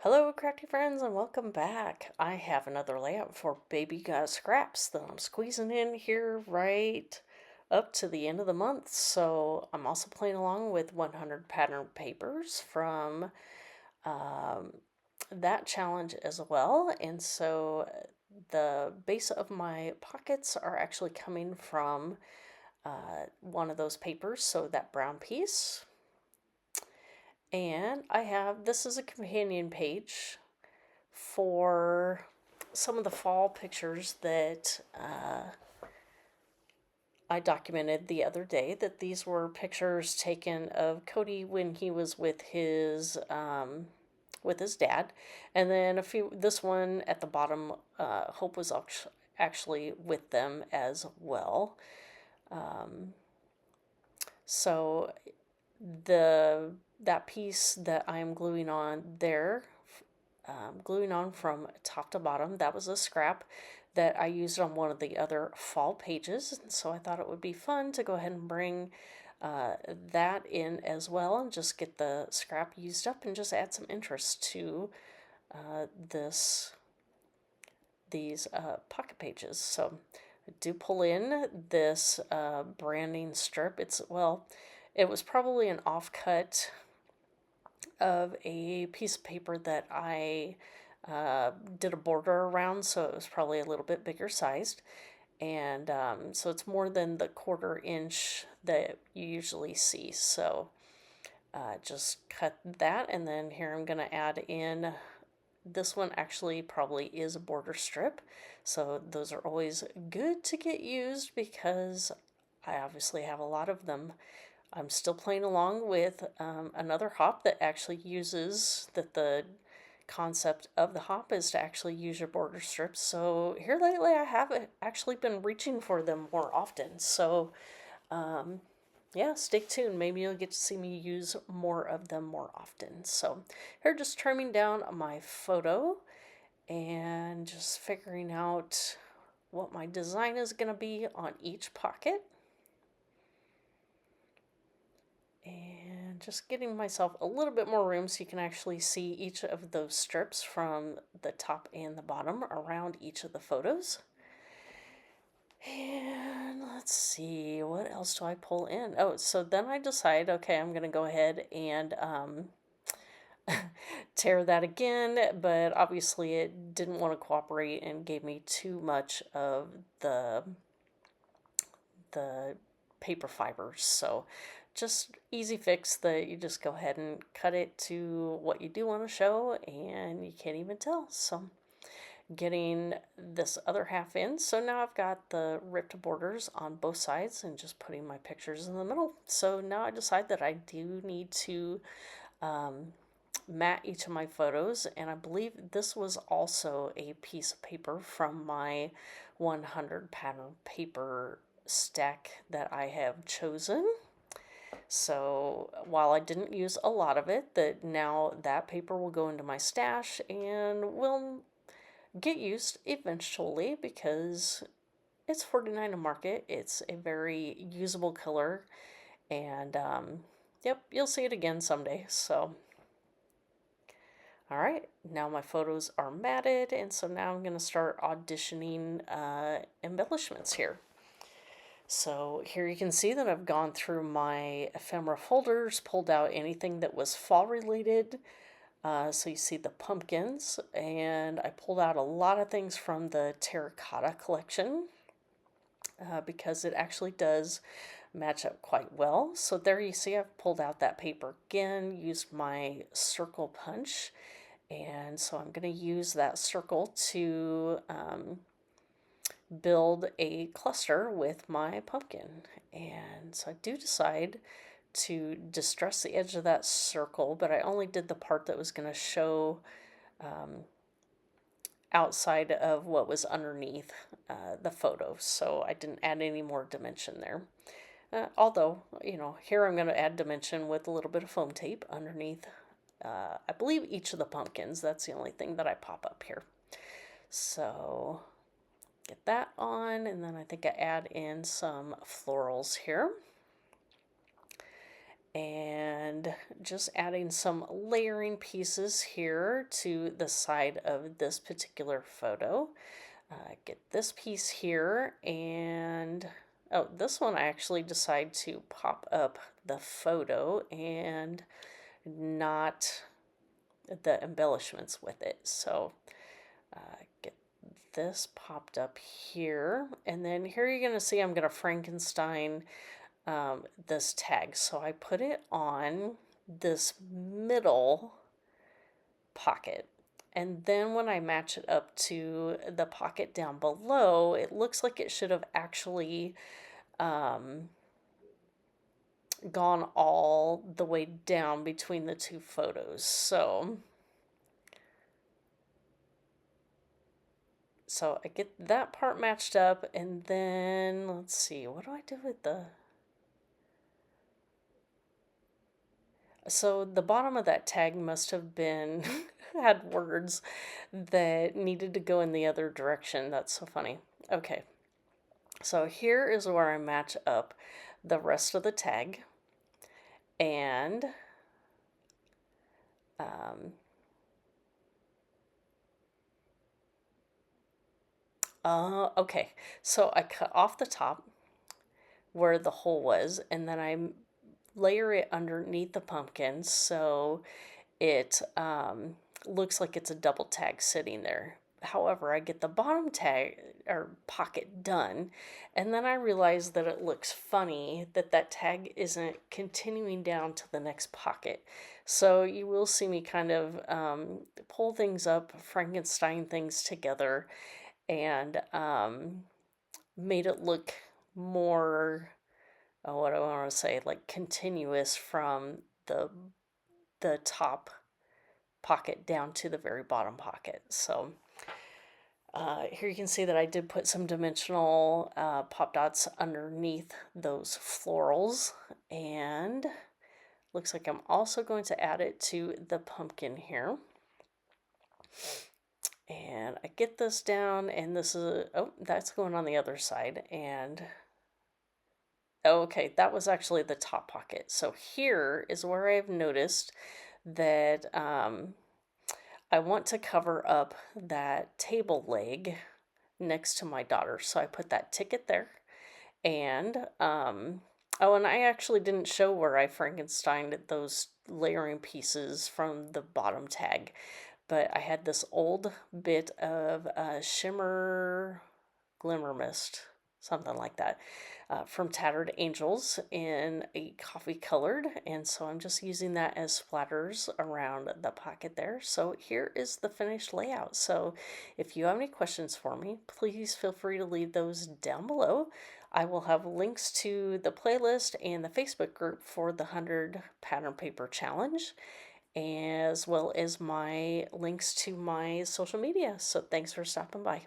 Hello, crafty friends, and welcome back. I have another layout for Baby Got Scraps that I'm squeezing in here right up to the end of the month. So I'm also playing along with 100 pattern papers from um, that challenge as well. And so the base of my pockets are actually coming from one of those papers, so that brown piece. And I have, this is a companion page for some of the fall pictures that I documented the other day. That these were pictures taken of Cody when he was with his dad, and then a few. This one at the bottom, Hope was actually with them as well. Um, so the that piece that I'm gluing on there, gluing on from top to bottom. That was a scrap that I used on one of the other fall pages, and so I thought it would be fun to go ahead and bring that in as well and just get the scrap used up and just add some interest to this these pocket pages. So I do pull in this branding strip. It was probably an offcut of a piece of paper that I did a border around, so it was probably a little bit bigger sized. And so it's more than the 1/4 inch that you usually see. So just cut that, and then here I'm going to add in this one. Actually probably is a border strip, so those are always good to get used because I obviously have a lot of them. I'm still playing along with another hop that actually uses that the concept of the hop is to actually use your border strips. So here lately I have actually been reaching for them more often. So yeah, stay tuned. Maybe you'll get to see me use more of them more often. So here, just trimming down my photo and just figuring out what my design is going to be on each pocket. And just getting myself a little bit more room so you can actually see each of those strips from the top and the bottom around each of the photos. And let's see, what else do I pull in? Oh, so then I decide, okay, I'm going to go ahead and tear that again, but obviously it didn't want to cooperate and gave me too much of the paper fibers. So just easy fix that you just go ahead and cut it to what you do want to show and you can't even tell. So getting this other half in. So now I've got the ripped borders on both sides and just putting my pictures in the middle. So now I decide that I do need to mat each of my photos, and I believe this was also a piece of paper from my 100 pattern paper stack that I have chosen. So while I didn't use a lot of it, that now that paper will go into my stash and will get used eventually because it's $49 a market. It's a very usable color, and yep, you'll see it again someday. So all right, now my photos are matted, and so now I'm going to start auditioning embellishments here. So here you can see that I've gone through my ephemera folders, pulled out anything that was fall related. So you see the pumpkins, and I pulled out a lot of things from the terracotta collection because it actually does match up quite well. So there you see I've pulled out that paper again, used my circle punch, and so I'm going to use that circle to build a cluster with my pumpkin. And so I do decide to distress the edge of that circle, but I only did the part that was going to show outside of what was underneath the photo. So I didn't add any more dimension there. Although, you know, here I'm going to add dimension with a little bit of foam tape underneath, I believe, each of the pumpkins. That's the only thing that I pop up here. So get that on, and then I think I add in some florals here. and just adding some layering pieces here to the side of this particular photo. Get this piece here, and oh, this one I actually decide to pop up the photo and not the embellishments with it. So get this popped up here, and then here you're going to see I'm going to Frankenstein this tag. So I put it on this middle pocket. And then when I match it up to the pocket down below, it looks like it should have actually gone all the way down between the two photos. So I get that part matched up, and then let's see, what do I do with the... So the bottom of that tag must have been had words that needed to go in the other direction. That's so funny. Okay. So here is where I match up the rest of the tag. And okay. So I cut off the top where the hole was, and then I layer it underneath the pumpkin so it looks like it's a double tag sitting there. However, I get the bottom tag or pocket done, and then I realize that it looks funny that that tag isn't continuing down to the next pocket. So you will see me kind of pull things up, Frankenstein things together, and made it look more, what do I want to say, like continuous from the top pocket down to the very bottom pocket. So here you can see that I did put some dimensional pop dots underneath those florals, and looks like I'm also going to add it to the pumpkin here. And I get this down, and this is, oh, that's going on the other side, and okay, that was actually the top pocket. So here is where I've noticed that I want to cover up that table leg next to my daughter. So I put that ticket there. And, oh, and I actually didn't show where I Frankensteined those layering pieces from the bottom tag. But I had this old bit of shimmer glimmer mist, something like that, from Tattered Angels in a coffee colored, and so I'm just using that as splatters around the pocket there. So here is the finished layout. So if you have any questions for me, please feel free to leave those down below. I will have links to the playlist and the Facebook group for the 100 pattern paper challenge, as well as my links to my social media. So thanks for stopping by.